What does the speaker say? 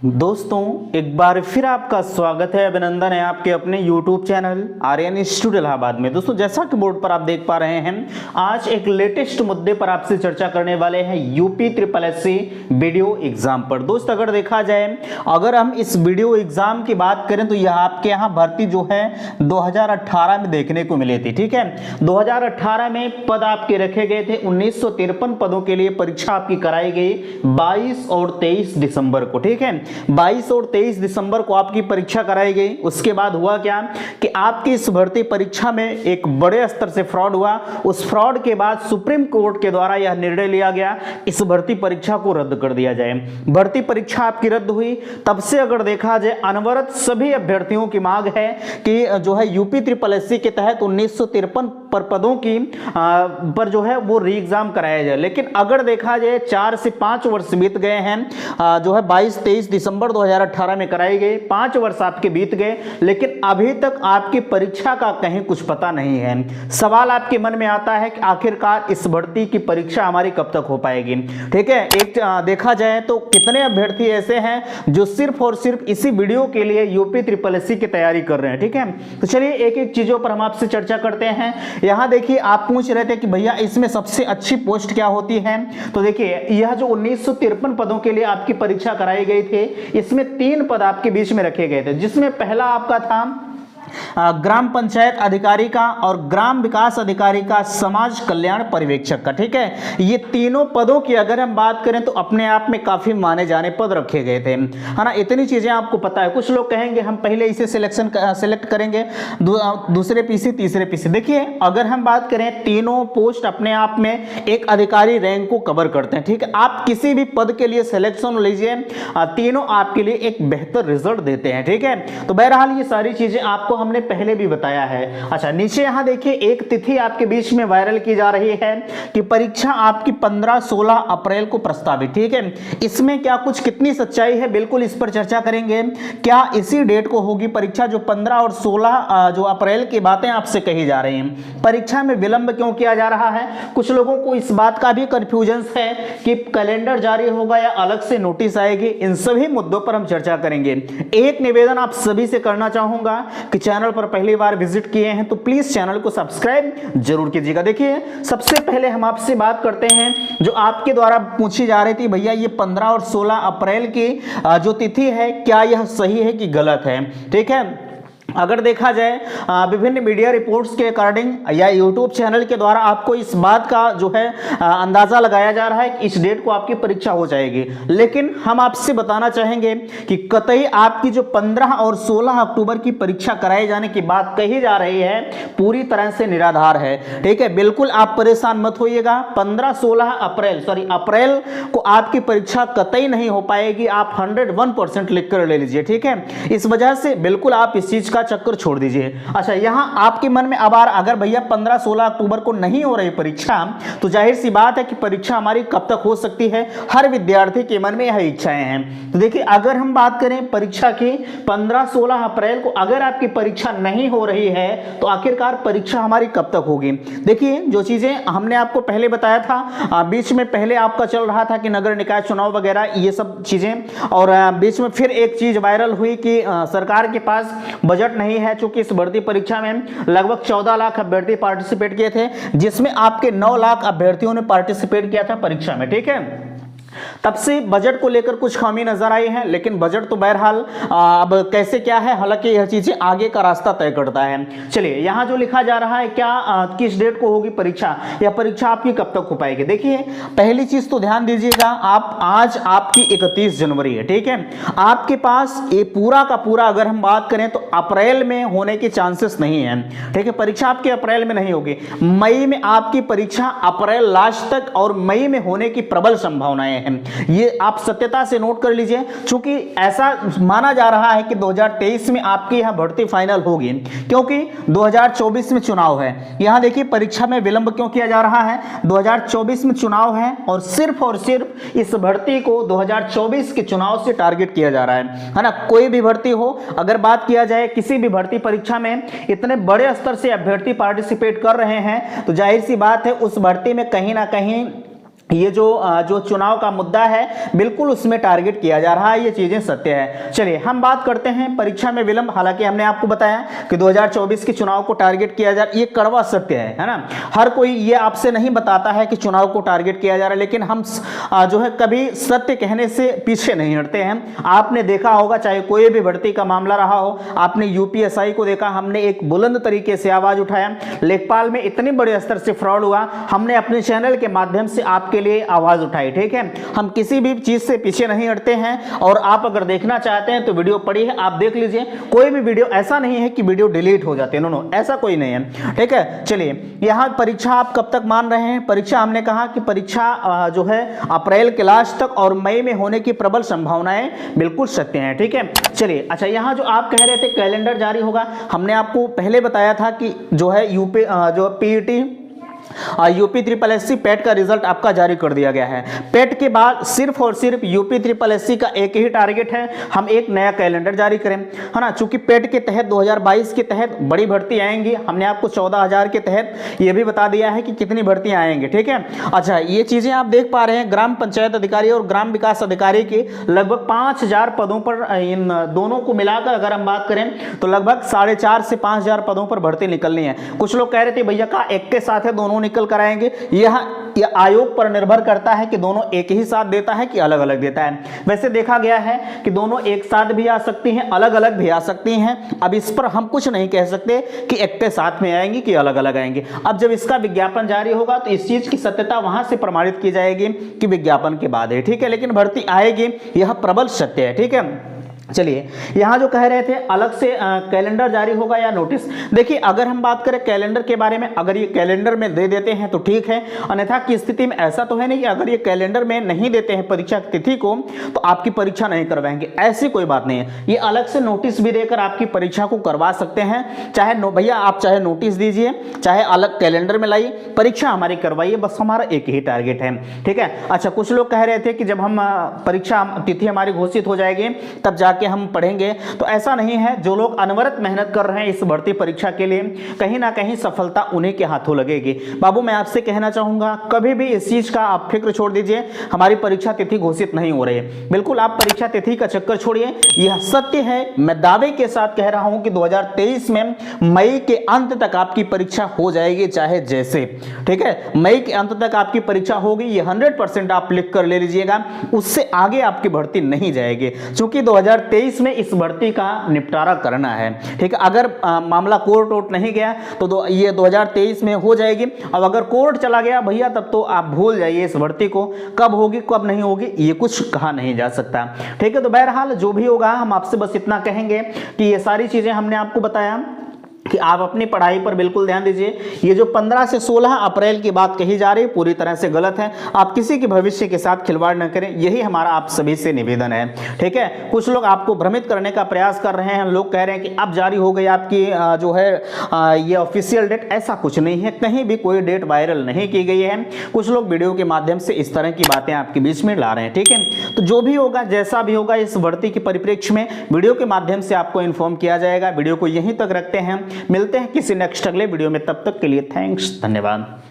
दोस्तों एक बार फिर आपका स्वागत है, अभिनंदन है आपके अपने YouTube channel Aryan institute Allahabad में। दोस्तों जैसा कि बोर्ड पर आप देख पा रहे हैं, आज एक लेटेस्ट मुद्दे पर आपसे चर्चा करने वाले हैं UP triple SC video exam पर। दोस्त अगर देखा जाए, अगर हम इस वीडियो एग्जाम की बात करें तो यह आपके यहाँ भर्ती जो है 2018 में देखने को मिली थी। ठीक है, 2018 में पद आपके रखे गए थे, 1953 पदों के लिए परीक्षा आपकी कराई गई 22 और 23 दिसंबर को। ठीक है, 22 और 23 दिसंबर को आपकी परीक्षा कराई गई। उसके बाद हुआ क्या कि आपकी इस भर्ती परीक्षा में एक बड़े स्तर से फ्रॉड हुआ। उस फ्रॉड के बाद सुप्रीम कोर्ट के द्वारा यह निर्णय लिया गया इस भर्ती परीक्षा को रद्द कर दिया जाए। भर्ती परीक्षा आपकी रद्द हुई। तब से अगर देखा जाए, अनवरत सभी अभ्यर्थियों की मांग है कि जो है यूपी ट्रिपल एससी के तहत 1953 पर पदों की पर जो है वो री एग्जाम कराया जाए। लेकिन अगर देखा जाए 4 से 5 वर्ष बीत गए हैं, जो है 22-23 दिसंबर 2018 में कराई गई, 5 वर्ष आपके बीत गए, लेकिन अभी तक आपकी परीक्षा का कहीं कुछ पता नहीं है। सवाल आपके मन में आता है कि आखिरकार इस भर्ती की परीक्षा हमारी कब तक हो पाएगी। ठीक है, एक देखा जाए तो कितने अभ्यर्थी ऐसे हैं जो सिर्फ और सिर्फ इसी वीडियो के लिए यूपी ट्रिपल एससी की तैयारी कर रहे हैं। ठीक है, तो चलिए एक एक चीजों पर हम आपसे चर्चा करते हैं। यहां देखिए, आप पूछ रहे थे कि भैया इसमें सबसे अच्छी पोस्ट क्या होती है। तो देखिए, यह जो 1953 पदों के लिए आपकी परीक्षा कराई गई थी, इसमें 3 पद आपके बीच में रखे गए थे, जिसमें पहला आपका था ग्राम पंचायत अधिकारी का और ग्राम विकास अधिकारी का समाज कल्याण पर्यवेक्षक का। ठीक है, ये तीनों पदों की अगर हम बात करें तो अपने आप में काफी माने जाने पद रखे गए थे, है ना। इतनी चीजें आपको पता है। कुछ लोग कहेंगे हम पहले इसे सिलेक्ट करेंगे, दूसरे पीसी, तीसरे पीसी। देखिए, अगर हम बात करें, तीनों पोस्ट अपने आप में एक अधिकारी रैंक को कवर करते हैं। ठीक है, आप किसी भी पद के लिए सिलेक्शन लीजिए, तीनों आपके लिए एक बेहतर रिजल्ट देते हैं। ठीक है, तो बहरहाल ये सारी चीजें आपको हमने पहले भी बताया है। अच्छा, नीचे यहां देखिए एक तिथि आपके बीच में वायरल की जा रही है कि परीक्षा आपकी 15-16 अप्रैल को प्रस्तावित। ठीक है, इसमें क्या कुछ कितनी सच्चाई है, बिल्कुल इस पर चर्चा करेंगे। क्या इसी डेट को होगी परीक्षा जो 15 और 16 जो अप्रैल की बातें आपसे कही जा रही हैं? परीक्षा में विलंब क्यों किया जा रहा है? कुछ लोगों को इस बात का भी कंफ्यूजन है कि कैलेंडर जारी होगा या अलग से नोटिस आएगी। इन सभी मुद्दों पर हम चर्चा करेंगे। एक निवेदन आप सभी से करना चाहूंगा कि चैनल पर पहली बार विजिट किए हैं तो प्लीज चैनल को सब्सक्राइब जरूर कीजिएगा। देखिए, सबसे पहले हम आपसे बात करते हैं जो आपके द्वारा पूछी जा रही थी, भैया ये 15 और 16 अप्रैल की जो तिथि है, क्या यह सही है कि गलत है? ठीक है, अगर देखा जाए विभिन्न मीडिया रिपोर्ट्स के अकॉर्डिंग या यूट्यूब चैनल के द्वारा आपको इस बात का जो है अंदाजा लगाया जा रहा है कि इस डेट को आपकी परीक्षा हो जाएगी। लेकिन हम आपसे बताना चाहेंगे कि कतई आपकी जो 15 और 16 अक्टूबर की परीक्षा कराए जाने की बात कही जा रही है, पूरी तरह से निराधार है। ठीक है, बिल्कुल आप परेशान मत होइएगा। 15-16 अप्रैल को आपकी परीक्षा कतई नहीं हो पाएगी। आप 101% लिख कर ले लीजिए। ठीक है, इस वजह से बिल्कुल आप इस चीज का चक्कर छोड़ दीजिए। अच्छा, यहां आपके मन में अगर भैया 15-16 अक्टूबर को नहीं हो रही परीक्षा, तो जाहिर सी बात है कि परीक्षा हमारी कब तक हो सकती है? हर विद्यार्थी के मन में यह इच्छाएं हैं। तो देखिए, अगर हम बात करें परीक्षा की 15-16 अप्रैल को अगर आपकी परीक्षा नहीं हो रही है, तो आखिरकार परीक्षा हमारी कब तक होगी? देखिए, जो चीजें हमने आपको पहले बताया था, बीच में पहले आपका चल रहा था कि नगर निकाय चुनाव वगैरह ये सब चीजें, और बीच में फिर एक चीज वायरल हुई कि सरकार के पास बजट नहीं है। चूंकि इस भर्ती परीक्षा में लगभग 14 लाख अभ्यर्थी पार्टिसिपेट किए थे, जिसमें आपके 9 लाख अभ्यर्थियों ने पार्टिसिपेट किया था परीक्षा में। ठीक है, तब से बजट को लेकर कुछ खामी नजर आई है, लेकिन बजट तो बहरहाल अब कैसे क्या है, हालांकि यह चीजें आगे का रास्ता तय करता है। चलिए, यहां जो लिखा जा रहा है, क्या किस डेट को होगी परीक्षा, या परीक्षा आपकी कब तक हो पाएगी? देखिए, पहली चीज तो ध्यान दीजिएगा, आज आपकी 31 जनवरी है। ठीक है, आपके पास ये पूरा का पूरा अगर हम बात करें तो अप्रैल में होने के चांसेस नहीं है। ठीक है, परीक्षा आपकी अप्रैल में नहीं होगी, मई में आपकी परीक्षा अप्रैल लास्ट तक और मई में होने की प्रबल संभावनाएं हैं। ये आप सत्यता से नोट कर लीजिए, क्योंकि ऐसा माना जा रहा है कि 2023 में आपकी यहां भर्ती फाइनल होगी, क्योंकि 2024 में चुनाव है। यहां देखिए, परीक्षा में विलंब क्यों किया जा रहा है? 2024 में चुनाव है और सिर्फ इस भर्ती को 2024 के चुनाव से टारगेट किया जा रहा है ना। कोई भी भर्ती हो, अगर बात किया जाए किसी भी भर्ती परीक्षा में इतने बड़े स्तर से अभ्यर्थी पार्टिसिपेट कर रहे हैं, तो जाहिर सी बात है उस भर्ती में कहीं ना कहीं ये जो चुनाव का मुद्दा है बिल्कुल उसमें टारगेट किया जा रहा है, ये चीजें सत्य है। चलिए हम बात करते हैं परीक्षा में विलंब। हालांकि हमने आपको बताया कि 2024 के चुनाव को टारगेट किया जा रहा है, ये कड़वा सत्य है ना। हर कोई ये आपसे नहीं बताता है कि चुनाव को टारगेट किया जा रहा है, लेकिन हम जो है कभी सत्य कहने से पीछे नहीं हटते हैं। आपने देखा होगा, चाहे कोई भी भर्ती का मामला रहा हो, आपने यूपीएसआई को देखा, हमने एक बुलंद तरीके से आवाज उठाया। लेखपाल में इतने बड़े स्तर से फ्रॉड हुआ, हमने अपने चैनल के माध्यम से आपके लिए आवाज उठाई। ठीक है, हम किसी भी चीज से पीछे नहीं हटते हैं। और आप अगर देखना चाहते हैं तो वीडियो पड़ी है, आप देख लीजिए। कोई भी वीडियो ऐसा नहीं है कि वीडियो डिलीट हो जाते हैं, नो, ऐसा कोई नहीं है। ठीक है, चलिए यहां परीक्षा आप कब तक मान रहे हैं? परीक्षा हमने कहा कि परीक्षा जो है अप्रैल के लास्ट तक और मई में होने की प्रबल संभावनाएं बिल्कुल सत्य हैं। ठीक है, चलिए अच्छा, यहां जो आप कह रहे थे कैलेंडर जारी होगा, हमने आपको पहले बताया था कि जो है जो पीईटी यूपी ट्रिपल एससी पेट का रिजल्ट आपका जारी कर दिया गया है। पेट के बाद सिर्फ और सिर्फ यूपी ट्रिपल एससी का एक ही टारगेट है, हम एक नया कैलेंडर जारी करें, है ना। चूंकि पेट के तहत 2022 के तहत बड़ी भर्ती आएंगी, हमने आपको 14,000 के तहत ये भी बता दिया है कि कितनी भर्तियां आएंगी। ठीक है, अच्छा ये चीजें आप देख पा रहे हैं, ग्राम पंचायत अधिकारी और ग्राम विकास अधिकारी के लगभग 5,000 पदों पर, इन दोनों को मिलाकर अगर हम बात करें तो लगभग 4,500 से 5,000 पदों पर भर्ती निकलनी है। कुछ लोग कह रहे थे भैया का एक के साथ है, दोनों निकल कर आएंगे। यह आयोग पर निर्भर करता है कि दोनों एक ही साथ देता है कि अलग अलग देता है। वैसे देखा गया है कि दोनों एक साथ भी आ सकती हैं, अलग अलग भी आ सकती हैं। अब इस पर हम कुछ नहीं कह सकते कि एक के साथ में आएंगी कि अलग अलग आएंगे। अब जब इसका विज्ञापन जारी होगा तो इस चीज की सत्यता वहां से प्रमाणित की जाएगी कि विज्ञापन के बाद है। ठीक है, लेकिन भर्ती आएगी, यह प्रबल सत्य है। ठीक है, चलिए यहां जो कह रहे थे अलग से कैलेंडर जारी होगा या नोटिस, देखिए अगर हम बात करें कैलेंडर के बारे में, अगर ये कैलेंडर में दे देते हैं तो ठीक है, अन्यथा की स्थिति में ऐसा तो है नहीं कि अगर ये कैलेंडर में नहीं देते हैं परीक्षा की तिथि को तो आपकी परीक्षा नहीं करवाएंगे, ऐसी कोई बात नहीं है। ये अलग से नोटिस भी देकर आपकी परीक्षा को करवा सकते हैं। चाहे भैया आप चाहे नोटिस दीजिए, चाहे अलग कैलेंडर में लाइए, परीक्षा हमारी करवाइए, बस हमारा एक ही टारगेट है। ठीक है, अच्छा कुछ लोग कह रहे थे कि जब हम परीक्षा तिथि हमारी घोषित हो जाएगी तब जाके हम पढ़ेंगे, तो ऐसा नहीं है। जो लोग अनवरत मेहनत कर रहे हैं इस भर्ती परीक्षा के लिए, कहीं ना कहीं सफलता उन्हीं के हाथों लगेगी। बाबू मैं आपसे कहना चाहूंगा कभी भी इस चीज का आप फिक्र छोड़ दीजिए, हमारी परीक्षा तिथि घोषित नहीं हो रही है, बिल्कुल आप परीक्षा तिथि का चक्कर छोड़िए। यह सत्य है, मैं दावे के साथ कह रहा हूं कि 2023 में मई के अंत तक आपकी परीक्षा हो जाएगी, चाहे जैसे। ठीक है, मई के अंत तक आपकी परीक्षा होगी, ये 100% आप लिख कर ले लीजिएगा, उससे आगे आपकी भर्ती नहीं जाएगी, क्योंकि 2023 में इस भर्ती का निपटारा करना है। ठीक है, अगर मामला कोर्ट वोट नहीं गया तो ये 2023 में हो जाएगी। अब अगर कोर्ट चला गया भैया तब तो आप भूल जाइए इस भर्ती को, कब होगी कब नहीं होगी ये कुछ कहा नहीं जा सकता। ठीक है, तो बहरहाल जो भी होगा हम आपसे बस इतना कहेंगे कि ये सारी चीजें हमने आपको बताया कि आप अपनी पढ़ाई पर बिल्कुल ध्यान दीजिए। ये जो 15 से 16 अप्रैल की बात कही जा रही है पूरी तरह से गलत है, आप किसी के भविष्य के साथ खिलवाड़ न करें, यही हमारा आप सभी से निवेदन है। ठीक है, कुछ लोग आपको भ्रमित करने का प्रयास कर रहे हैं, लोग कह रहे हैं कि अब जारी हो गई आपकी जो है ये ऑफिशियल डेट, ऐसा कुछ नहीं है, कहीं भी कोई डेट वायरल नहीं की गई है। कुछ लोग वीडियो के माध्यम से इस तरह की बातें आपके बीच में ला रहे हैं। ठीक है, तो जो भी होगा जैसा भी होगा इस भर्ती के परिप्रेक्ष्य में वीडियो के माध्यम से आपको इन्फॉर्म किया जाएगा। वीडियो को यहीं तक रखते हैं, मिलते हैं किसी नेक्स्ट अगले वीडियो में, तब तक के लिए थैंक्स, धन्यवाद।